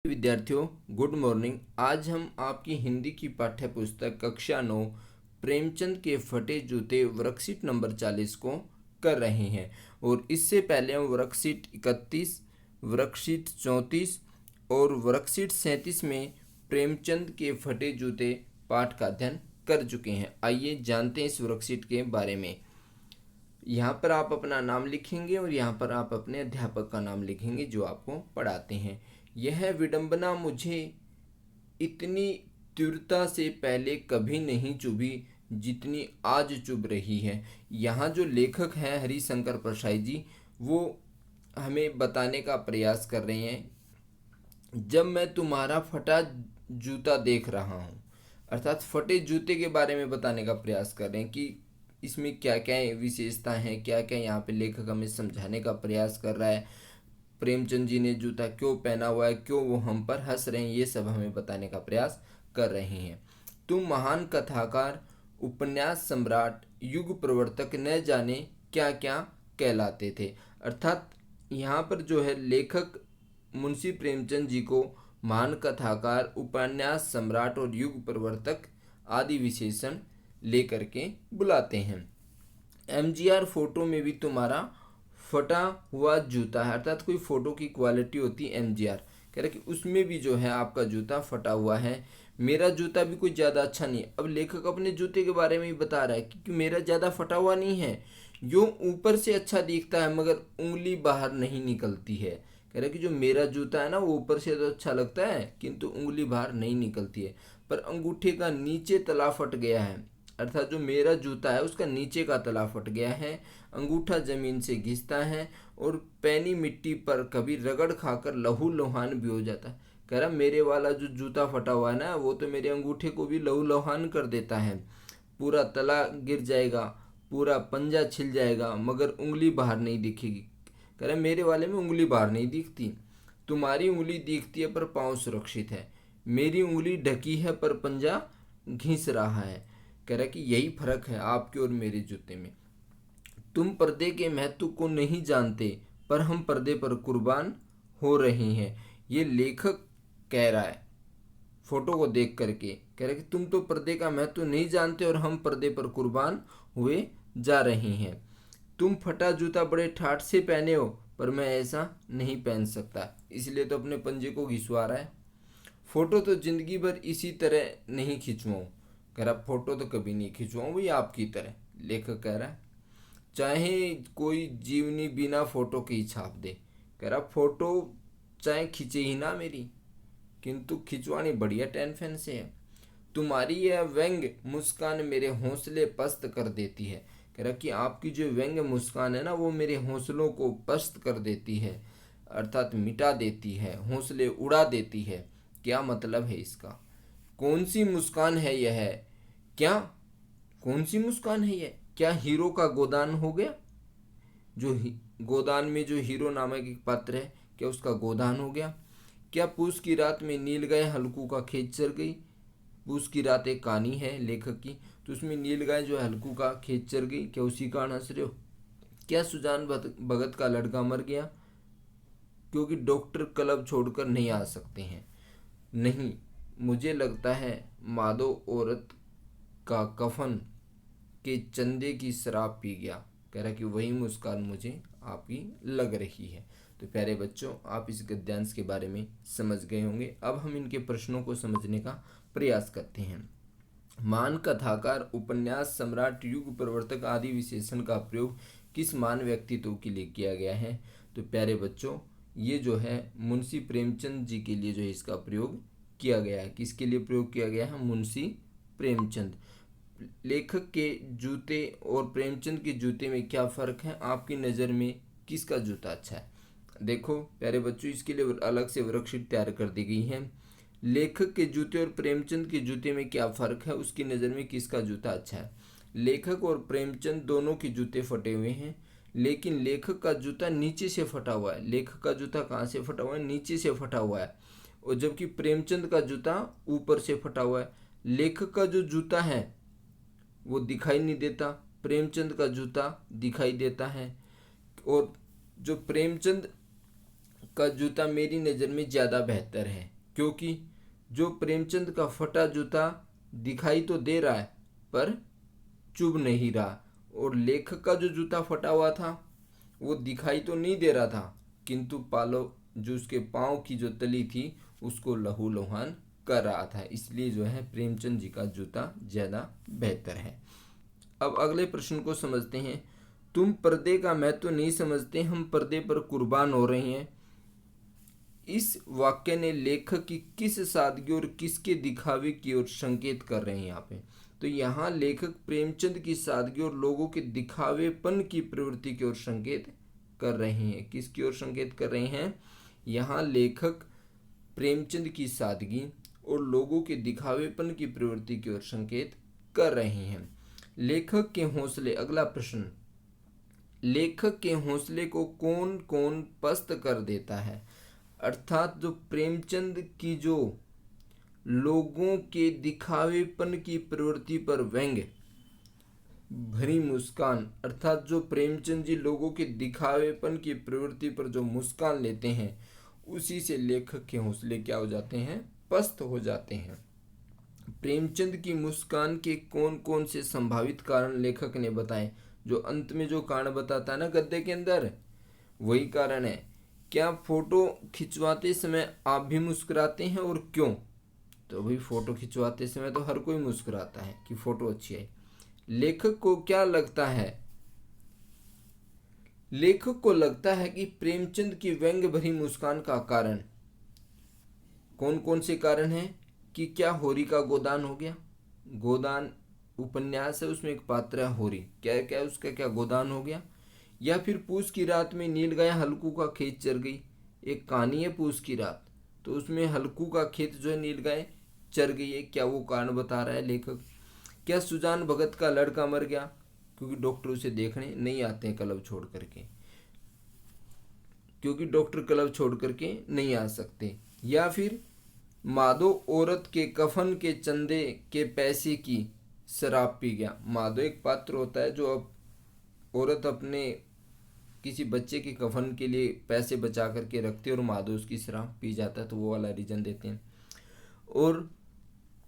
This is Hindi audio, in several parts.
विद्यार्थियों, गुड मॉर्निंग। आज हम आपकी हिंदी की पाठ्य पुस्तक कक्षा 9 प्रेमचंद के फटे जूते वर्कशीट नंबर 40 को कर रहे हैं। और इससे पहले हम वर्कशीट 31, वर्कशीट 34 और वर्कशीट 37 में प्रेमचंद के फटे जूते पाठ का अध्ययन कर चुके हैं। आइए जानते हैं इस वर्कशीट के बारे में। यहाँ पर आप अपना नाम लिखेंगे और यहाँ पर आप अपने अध्यापक का नाम लिखेंगे जो आपको पढ़ाते हैं। यह विडंबना मुझे इतनी तीव्रता से पहले कभी नहीं चुभी जितनी आज चुभ रही है। यहाँ जो लेखक हैं हरिशंकर प्रसाई जी, वो हमें बताने का प्रयास कर रहे हैं, जब मैं तुम्हारा फटा जूता देख रहा हूँ, अर्थात फटे जूते के बारे में बताने का प्रयास कर रहे हैं कि इसमें क्या क्या विशेषता हैं, क्या क्या यहाँ पे लेखक हमें समझाने का प्रयास कर रहा है। प्रेमचंद जी ने जूता क्यों पहना हुआ है, क्यों वो हम पर हंस रहे हैं, ये सब हमें बताने का प्रयास कर रहे हैं। तुम महान कथाकार, उपन्यास सम्राट, युग प्रवर्तक न जाने क्या क्या कहलाते थे। अर्थात यहाँ पर जो है लेखक मुंशी प्रेमचंद जी को महान कथाकार, उपन्यास सम्राट और युग प्रवर्तक आदि विशेषण लेकर के बुलाते हैं। एमजीआर फोटो में भी तुम्हारा फटा हुआ जूता है, अर्थात कोई फोटो की क्वालिटी होती है एमजीआर, कह रहे कि उसमें भी जो है आपका जूता फटा हुआ है। मेरा जूता भी कुछ ज़्यादा अच्छा नहीं है। अब लेखक अपने जूते के बारे में ही बता रहा है कि मेरा ज़्यादा फटा हुआ नहीं है, जो ऊपर से अच्छा दिखता है मगर उंगली बाहर नहीं निकलती है। कह रहे कि जो मेरा जूता है ना, वो ऊपर से तो अच्छा लगता है किंतु उंगली बाहर नहीं निकलती है, पर अंगूठे का नीचे तला फट गया है। अर्थात जो मेरा जूता है उसका नीचे का तला फट गया है, अंगूठा जमीन से घिसता है और पैनी मिट्टी पर कभी रगड़ खाकर लहू लुहान भी हो जाता है। कह रहा मेरे वाला जो जूता फटा हुआ है ना, वो तो मेरे अंगूठे को भी लहू लुहान कर देता है, पूरा तला गिर जाएगा, पूरा पंजा छिल जाएगा मगर उंगली बाहर नहीं दिखेगी। कह रहा मेरे वाले में उंगली बाहर नहीं दिखती, तुम्हारी उंगली दिखती है पर पाँव सुरक्षित है, मेरी उंगली ढकी है पर पंजा घिस रहा है। कह रहा कि यही फर्क है आपके और मेरे जूते में। तुम पर्दे के महत्व को नहीं जानते पर हम पर्दे पर कुर्बान हो रहे हैं। ये लेखक कह रहा है फोटो को देख करके, कह रहा कि तुम तो पर्दे का महत्व नहीं जानते और हम पर्दे पर कुर्बान हुए जा रहे हैं। तुम फटा जूता बड़े ठाठ से पहने हो पर मैं ऐसा नहीं पहन सकता, इसलिए तो अपने पंजे को घिसवा रहा है। फोटो तो जिंदगी भर इसी तरह नहीं खिंचवाऊँ, कह रहा फोटो तो कभी नहीं खिंचवाऊँ भाई आपकी तरह। लेखक कह रहा है चाहे कोई जीवनी बिना फोटो के ही छाप दे, कह रहा फोटो चाहे खिंचे ही ना मेरी, किंतु खिंचवानी बढ़िया टेंशन से है। तुम्हारी यह व्यंग मुस्कान मेरे हौसले पस्त कर देती है। कह रहा कि आपकी जो व्यंग मुस्कान है ना, वो मेरे हौसलों को पस्त कर देती है, अर्थात मिटा देती है, हौसले उड़ा देती है। क्या मतलब है इसका? कौन सी मुस्कान है यह? क्या कौन सी मुस्कान है यह? क्या हीरो का गोदान हो गया? जो गोदान में जो हीरो नामक एक पात्र है, क्या उसका गोदान हो गया? क्या पूस की रात में नील गाय हल्कू का खेत चर गई? पूस की रात एक कहानी है लेखक की, तो उसमें नील गाय जो है हल्कू का खेत चर गई, क्या उसी का हंस रहे हो? क्या सुजान भगत का लड़का मर गया क्योंकि डॉक्टर क्लब छोड़कर नहीं आ सकते हैं? नहीं, मुझे लगता है माधो औरत का कफन के चंदे की शराब पी गया। कह रहा कि वही मुस्कान मुझे आपकी लग रही है। तो प्यारे बच्चों, आप इस गद्यांश के बारे में समझ गए होंगे। अब हम इनके प्रश्नों को समझने का प्रयास करते हैं। महान कथाकार, उपन्यास सम्राट, युग प्रवर्तक आदि विशेषण का प्रयोग किस महान व्यक्तित्व के लिए किया गया है? तो प्यारे बच्चों, ये जो है मुंशी प्रेमचंद जी के लिए जो है इसका प्रयोग किया गया है। किसके लिए प्रयोग किया गया है? मुंशी प्रेमचंद। लेखक के जूते और प्रेमचंद के जूते में क्या फ़र्क है? आपकी नज़र में किसका जूता अच्छा है? देखो प्यारे बच्चों, इसके लिए अलग से वर्कशीट तैयार कर दी गई है। लेखक के जूते और प्रेमचंद के जूते में क्या फ़र्क है, उसकी नज़र में किसका जूता अच्छा है? लेखक और प्रेमचंद दोनों के जूते फटे हुए हैं, लेकिन लेखक का जूता नीचे से फटा हुआ है। लेखक का जूता कहाँ से फटा हुआ है? नीचे से फटा हुआ है। और जबकि प्रेमचंद का जूता ऊपर से फटा हुआ है। लेखक का जो जूता है वो दिखाई नहीं देता, प्रेमचंद का जूता दिखाई देता है। और जो प्रेमचंद का जूता मेरी नज़र में ज़्यादा बेहतर है, क्योंकि जो प्रेमचंद का फटा जूता दिखाई तो दे रहा है पर चुभ नहीं रहा, और लेखक का जो जूता फटा हुआ था वो दिखाई तो नहीं दे रहा था, किंतु पालो जो उसके पाँव की जो तली थी उसको लहूलुहान कर रहा था। इसलिए जो है प्रेमचंद जी का जूता ज़्यादा बेहतर है। अब अगले प्रश्न को समझते हैं। तुम पर्दे का महत्व नहीं समझते, हम पर्दे पर कुर्बान हो रहे हैं। इस वाक्य ने लेखक की किस सादगी और किसके दिखावे की ओर संकेत कर रहे हैं यहाँ पे? तो यहाँ लेखक प्रेमचंद की सादगी और लोगों के दिखावेपन की प्रवृत्ति की ओर संकेत कर रहे हैं। किसकी ओर संकेत कर रहे हैं? यहाँ लेखक प्रेमचंद की सादगी और लोगों के दिखावेपन की प्रवृत्ति की ओर संकेत कर रहे हैं। लेखक के हौसले, अगला प्रश्न, लेखक के हौसले को कौन कौन पस्त कर देता है? अर्थात जो प्रेमचंद की जो लोगों के दिखावेपन की प्रवृत्ति पर व्यंग्य भरी मुस्कान, अर्थात जो प्रेमचंद जी लोगों के दिखावेपन की प्रवृत्ति पर जो मुस्कान लेते हैं, उसी से लेखक के हौसले क्या हो जाते हैं? पस्त हो जाते हैं। प्रेमचंद की मुस्कान के कौन कौन से संभावित कारण लेखक ने बताए? जो अंत में जो कारण बताता है ना गद्य के अंदर, वही कारण है। क्या फोटो खिंचवाते समय आप भी मुस्कुराते हैं और क्यों? तो भाई फोटो खिंचवाते समय तो हर कोई मुस्कुराता है कि फोटो अच्छी है। लेखक को क्या लगता है? लेखक को लगता है कि प्रेमचंद की व्यंग्य भरी मुस्कान का कारण कौन कौन से कारण हैं? कि क्या होरी का गोदान हो गया? गोदान उपन्यास है, उसमें एक पात्र है होरी, क्या क्या उसका क्या गोदान हो गया? या फिर पूस की रात में नील गाय हल्कू का खेत चर गई। एक कहानी है पूस की रात, तो उसमें हल्कू का खेत जो है नील गाय चर गई है, क्या वो कारण बता रहा है लेखक? क्या सुजान भगत का लड़का मर गया क्योंकि डॉक्टर उसे देखने नहीं आते हैं क्लब छोड़ करके, क्योंकि डॉक्टर क्लब छोड़ करके नहीं आ सकते। या फिर माधो औरत के कफन के चंदे के पैसे की शराब पी गया। माधो एक पात्र होता है जो अब औरत अपने किसी बच्चे के कफन के लिए पैसे बचा करके रखते हैं और माधो उसकी शराब पी जाता है, तो वो वाला रीजन देते हैं। और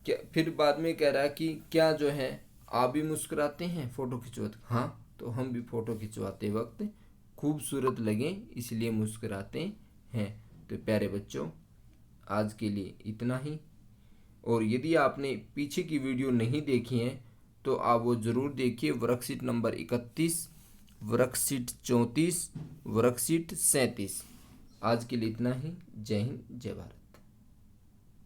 क्या फिर बाद में कह रहा है कि क्या जो है आप भी मुस्कुराते हैं फोटो खिंचवाते? हाँ, तो हम भी फोटो खिंचवाते वक्त खूबसूरत लगे इसलिए मुस्कुराते हैं। तो प्यारे बच्चों, आज के लिए इतना ही। और यदि आपने पीछे की वीडियो नहीं देखी है तो आप वो ज़रूर देखिए। Worksheet number 31, worksheet 34, worksheet 37। आज के लिए इतना ही। जय हिंद, जय भारत।